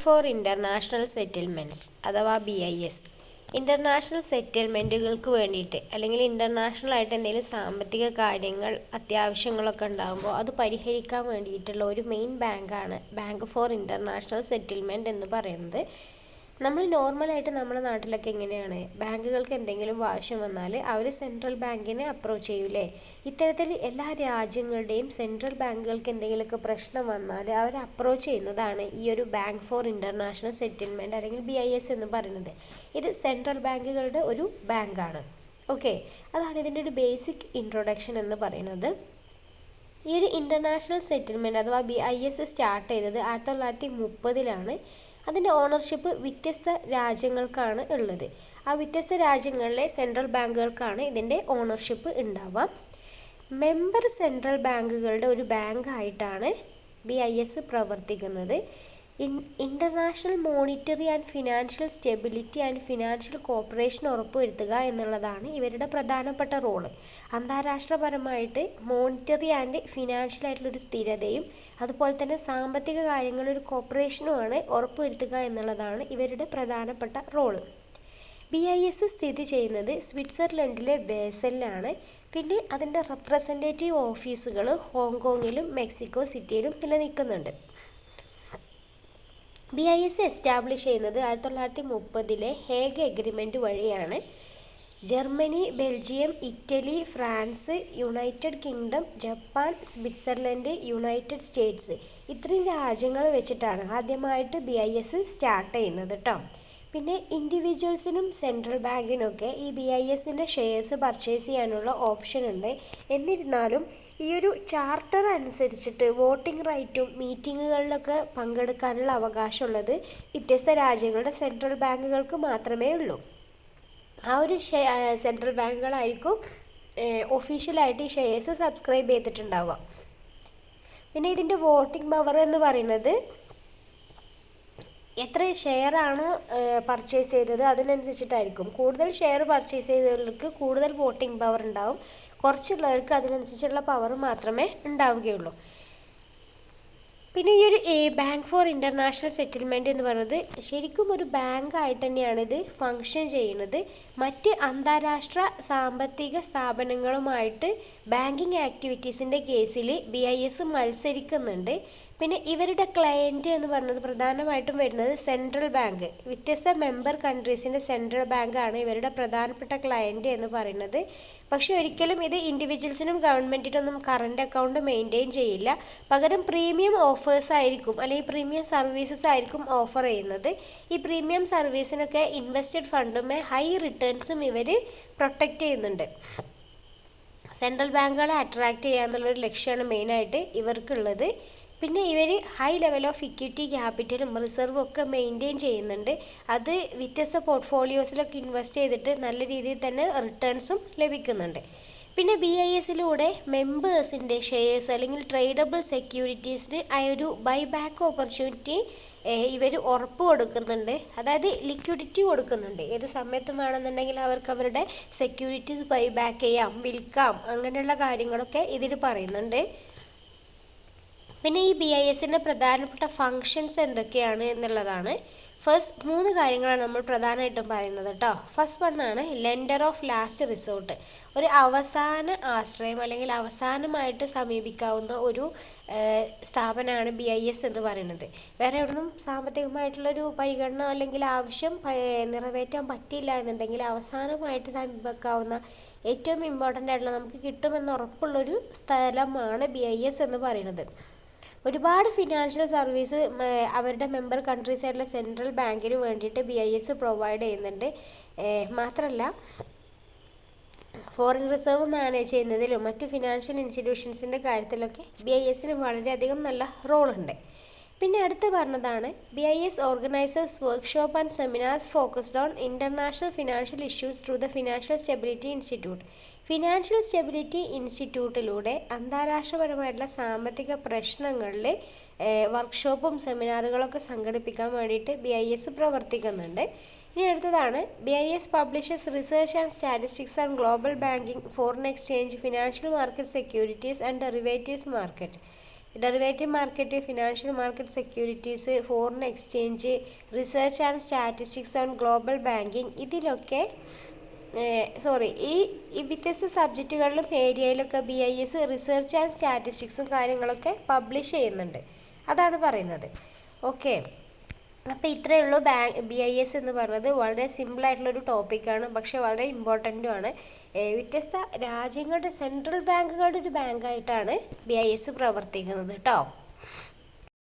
Four international settlements അഥവാ BIS. International സെറ്റിൽമെൻറ്റുകൾക്ക് വേണ്ടിയിട്ട് അല്ലെങ്കിൽ ഇൻ്റർനാഷണലായിട്ട് എന്തെങ്കിലും സാമ്പത്തിക കാര്യങ്ങൾ അത്യാവശ്യങ്ങളൊക്കെ ഉണ്ടാകുമ്പോൾ അത് പരിഹരിക്കാൻ വേണ്ടിയിട്ടുള്ള ഒരു മെയിൻ ബാങ്കാണ് ബാങ്ക് ഫോർ ഇൻ്റർനാഷണൽ സെറ്റിൽമെൻറ്റ് എന്ന് പറയുന്നത്. നമ്മൾ നോർമലായിട്ട് നമ്മുടെ നാട്ടിലൊക്കെ എങ്ങനെയാണ്, ബാങ്കുകൾക്ക് എന്തെങ്കിലും ആവശ്യം വന്നാൽ അവർ സെൻട്രൽ ബാങ്കിനെ അപ്രോച്ച് ചെയ്യൂലേ. ഇത്തരത്തിൽ എല്ലാ രാജ്യങ്ങളുടെയും സെൻട്രൽ ബാങ്കുകൾക്ക് എന്തെങ്കിലുമൊക്കെ പ്രശ്നം വന്നാൽ അവർ അപ്രോച്ച് ചെയ്യുന്നതാണ് ഈ ഒരു ബാങ്ക് ഫോർ ഇൻ്റർനാഷണൽ സെറ്റിൽമെൻറ്റ് അല്ലെങ്കിൽ BIS എന്ന് പറയുന്നത്. ഇത് സെൻട്രൽ ബാങ്കുകളുടെ ഒരു ബാങ്കാണ്. ഓക്കെ, അതാണ് ഇതിൻ്റെ ഒരു ബേസിക് ഇൻട്രൊഡക്ഷൻ എന്ന് പറയുന്നത്. ഈ ഒരു ഇൻ്റർനാഷണൽ സെറ്റിൽമെൻറ്റ് അഥവാ BIS സ്റ്റാർട്ട് ചെയ്തത് 1930-ലാണ്. അതിൻ്റെ ഓണർഷിപ്പ് വ്യത്യസ്ത രാജ്യങ്ങൾക്കാണ് ഉള്ളത്. ആ വ്യത്യസ്ത രാജ്യങ്ങളിലെ സെൻട്രൽ ബാങ്കുകൾക്കാണ് ഇതിൻ്റെ ഓണർഷിപ്പ് ഉണ്ടാവുക. മെമ്പർ സെൻട്രൽ ബാങ്കുകളുടെ ഒരു ബാങ്കായിട്ടാണ് BIS പ്രവർത്തിക്കുന്നത്. International monetary and financial stability and financial corporation ഉറപ്പുവരുത്തുക എന്നുള്ളതാണ് ഇവരുടെ പ്രധാനപ്പെട്ട റോള്. അന്താരാഷ്ട്രപരമായിട്ട് മോണിറ്ററി ആൻഡ് ഫിനാൻഷ്യൽ ആയിട്ടുള്ളൊരു സ്ഥിരതയും അതുപോലെ തന്നെ സാമ്പത്തിക കാര്യങ്ങളൊരു കോപ്പറേഷനുമാണ് ഉറപ്പുവരുത്തുക എന്നുള്ളതാണ് ഇവരുടെ പ്രധാനപ്പെട്ട റോള്. BIS സ്ഥിതി ചെയ്യുന്നത് സ്വിറ്റ്സർലൻഡിലെ ബേസലിലാണ്. പിന്നെ അതിൻ്റെ റെപ്രസെൻറ്റേറ്റീവ് ഓഫീസുകൾ ഹോങ്കോങ്ങിലും മെക്സിക്കോ സിറ്റിയിലും നിലനിൽക്കുന്നുണ്ട്. BIS എസ്റ്റാബ്ലിഷ് ചെയ്യുന്നത് 1930-ലെ ഹേഗ് എഗ്രിമെൻറ്റ് വഴിയാണ്. Germany, Belgium, Italy, France, United kingdom, Japan, Switzerland, United States ഇത്രയും രാജ്യങ്ങൾ വെച്ചിട്ടാണ് ആദ്യമായിട്ട് BIS സ്റ്റാർട്ട് ചെയ്യുന്നത് കേട്ടോ. പിന്നെ ഇൻഡിവിജ്വൽസിനും സെൻട്രൽ ബാങ്കിനൊക്കെ ഈ BISൻ്റെ ഷെയർസ് പർച്ചേസ് ചെയ്യാനുള്ള ഓപ്ഷൻ ഉണ്ട്. എന്നിരുന്നാലും ഈ ഒരു ചാർട്ടർ അനുസരിച്ചിട്ട് വോട്ടിംഗ് റൈറ്റും മീറ്റിങ്ങുകളിലൊക്കെ പങ്കെടുക്കാനുള്ള അവകാശമുള്ളത് വ്യത്യസ്ത രാജ്യങ്ങളുടെ സെൻട്രൽ ബാങ്കുകൾക്ക് മാത്രമേ ഉള്ളൂ. ആ ഒരു സെൻട്രൽ ബാങ്കുകളായിരിക്കും ഒഫീഷ്യലായിട്ട് ഈ ഷെയർസ് സബ്സ്ക്രൈബ് ചെയ്തിട്ടുണ്ടാവുക. പിന്നെ ഇതിൻ്റെ വോട്ടിംഗ് പവർ എന്ന് പറയുന്നത് എത്ര ഷെയറാണോ പർച്ചേസ് ചെയ്തത് അതിനനുസരിച്ചിട്ടായിരിക്കും. കൂടുതൽ ഷെയർ പർച്ചേസ് ചെയ്തവർക്ക് കൂടുതൽ വോട്ടിംഗ് പവർ ഉണ്ടാവും, കുറച്ചുള്ളവർക്ക് അതിനനുസരിച്ചുള്ള പവർ മാത്രമേ ഉണ്ടാവുകയുള്ളൂ. പിന്നെ ഈ ഒരു ബാങ്ക് ഫോർ ഇൻ്റർനാഷണൽ സെറ്റിൽമെൻറ്റ് എന്ന് പറയുന്നത് ശരിക്കും ഒരു ബാങ്കായിട്ട് തന്നെയാണ് ഇത് ഫങ്ഷൻ ചെയ്യുന്നത്. മറ്റ് അന്താരാഷ്ട്ര സാമ്പത്തിക സ്ഥാപനങ്ങളുമായിട്ട് ബാങ്കിങ് ആക്ടിവിറ്റീസിൻ്റെ കേസിൽ BIS മത്സരിക്കുന്നുണ്ട്. പിന്നെ ഇവരുടെ ക്ലയൻറ്റ് എന്ന് പറയുന്നത് പ്രധാനമായിട്ടും വരുന്നത് സെൻട്രൽ ബാങ്ക്, വ്യത്യസ്ത മെമ്പർ കൺട്രീസിൻ്റെ സെൻട്രൽ ബാങ്കാണ് ഇവരുടെ പ്രധാനപ്പെട്ട ക്ലയൻറ്റ് എന്ന് പറയുന്നത്. പക്ഷേ ഒരിക്കലും ഇത് ഇൻഡിവിജ്വൽസിനും ഗവൺമെൻറ്റിനൊന്നും കറണ്ട് അക്കൗണ്ട് മെയിൻറ്റെയിൻ ചെയ്യില്ല. പകരം പ്രീമിയം ഓഫേഴ്സ് ആയിരിക്കും അല്ലെങ്കിൽ പ്രീമിയം സർവീസസ് ആയിരിക്കും ഓഫർ ചെയ്യുന്നത്. ഈ പ്രീമിയം സർവീസിനൊക്കെ ഇൻവെസ്റ്റഡ് ഫണ്ടുമേ ഹൈ റിട്ടേൺസും ഇവർ പ്രൊട്ടക്റ്റ് ചെയ്യുന്നുണ്ട്. സെൻട്രൽ ബാങ്കുകളെ അട്രാക്റ്റ് ചെയ്യുക എന്നുള്ളൊരു ലക്ഷ്യമാണ് മെയിനായിട്ട് ഇവർക്കുള്ളത്. പിന്നെ ഇവർ ഹൈ ലെവൽ ഓഫ് ഇക്വിറ്റി ക്യാപിറ്റലും റിസർവും ഒക്കെ മെയിൻറ്റെയിൻ ചെയ്യുന്നുണ്ട്. അത് വ്യത്യസ്ത പോർട്ട്ഫോളിയോസിലൊക്കെ ഇൻവെസ്റ്റ് ചെയ്തിട്ട് നല്ല രീതിയിൽ തന്നെ റിട്ടേൺസും ലഭിക്കുന്നുണ്ട്. പിന്നെ BISലൂടെ മെമ്പേഴ്സിൻ്റെ ഷെയർസ് അല്ലെങ്കിൽ ട്രേഡബിൾ സെക്യൂരിറ്റീസിന് ആ ഒരു ബൈബാക്ക് ഓപ്പർച്യൂണിറ്റി ഇവർ ഉറപ്പ് കൊടുക്കുന്നുണ്ട്. അതായത് ലിക്വിഡിറ്റി കൊടുക്കുന്നുണ്ട്. ഏത് സമയത്തും വേണമെന്നുണ്ടെങ്കിൽ അവർക്ക് അവരുടെ സെക്യൂരിറ്റീസ് ബൈബാക്ക് ചെയ്യാം, വിൽക്കാം, അങ്ങനെയുള്ള കാര്യങ്ങളൊക്കെ ഇതിൽ പറയുന്നുണ്ട്. പിന്നെ ഈ BISൻ്റെ പ്രധാനപ്പെട്ട ഫങ്ഷൻസ് എന്തൊക്കെയാണ് എന്നുള്ളതാണ്. ഫസ്റ്റ് 3 കാര്യങ്ങളാണ് നമ്മൾ പ്രധാനമായിട്ടും പറയുന്നത് കേട്ടോ. ഫസ്റ്റ് വണ്ണാണ് ലെൻഡർ ഓഫ് ലാസ്റ്റ് റിസോർട്ട്. ഒരു അവസാന ആശ്രയം അല്ലെങ്കിൽ അവസാനമായിട്ട് സമീപിക്കാവുന്ന ഒരു സ്ഥാപനമാണ് BIS എന്ന് പറയുന്നത്. വേറെ എവിടുന്നും സാമ്പത്തികമായിട്ടുള്ളൊരു പരിഗണന അല്ലെങ്കിൽ ആവശ്യം നിറവേറ്റാൻ പറ്റിയില്ല എന്നുണ്ടെങ്കിൽ അവസാനമായിട്ട് സമീപിക്കാവുന്ന ഏറ്റവും ഇമ്പോർട്ടൻ്റ് ആയിട്ടുള്ള നമുക്ക് കിട്ടുമെന്ന് ഉറപ്പുള്ളൊരു സ്ഥലമാണ് BIS എന്ന് പറയുന്നത്. ഒരുപാട് ഫിനാൻഷ്യൽ സർവീസ് അവരുടെ മെമ്പർ കൺട്രീസ് ആയിട്ടുള്ള സെൻട്രൽ ബാങ്കിന് വേണ്ടിയിട്ട് BIS പ്രൊവൈഡ് ചെയ്യുന്നുണ്ട്. മാത്രമല്ല ഫോറിൻ റിസർവ് മാനേജ് ചെയ്യുന്നതിലും മറ്റ് ഫിനാൻഷ്യൽ ഇൻസ്റ്റിറ്റ്യൂഷൻസിൻ്റെ കാര്യത്തിലൊക്കെ BISന് വളരെയധികം നല്ല റോളുണ്ട്. പിന്നെ അടുത്ത് പറഞ്ഞതാണ് BIS organisers workshop and seminars focused on international financial issues through the financial stability institute. Financial stability ഇൻസ്റ്റിറ്റ്യൂട്ടിലൂടെ അന്താരാഷ്ട്രപരമായിട്ടുള്ള സാമ്പത്തിക പ്രശ്നങ്ങളിൽ വർക്ക്ഷോപ്പും സെമിനാറുകളൊക്കെ സംഘടിപ്പിക്കാൻ വേണ്ടിയിട്ട് BIS പ്രവർത്തിക്കുന്നുണ്ട്. ഇനി അടുത്തതാണ് BIS publishes research and statistics and global banking, foreign exchange, financial market securities and derivatives market. Derivative market, financial market, securities, foreign exchange, research and statistics and global banking, ഇതിലൊക്കെ ഈ വ്യത്യസ്ത സബ്ജക്റ്റുകളിലും ഏരിയയിലൊക്കെ BIS റിസർച്ച് ആൻഡ് സ്റ്റാറ്റിസ്റ്റിക്സും കാര്യങ്ങളൊക്കെ publish ചെയ്യുന്നുണ്ട്. അതാണ് പറയുന്നത്. Okay, അപ്പോൾ ഇത്രയേ ഉള്ളൂ. BIS എന്ന് പറയുന്നത് വളരെ സിമ്പിളായിട്ടുള്ളൊരു ടോപ്പിക്കാണ്, പക്ഷേ വളരെ ഇമ്പോർട്ടൻറ്റുമാണ്. വ്യത്യസ്ത രാജ്യങ്ങളുടെ സെൻട്രൽ ബാങ്കുകളുടെ ഒരു ബാങ്കായിട്ടാണ് BIS പ്രവർത്തിക്കുന്നത് കേട്ടോ.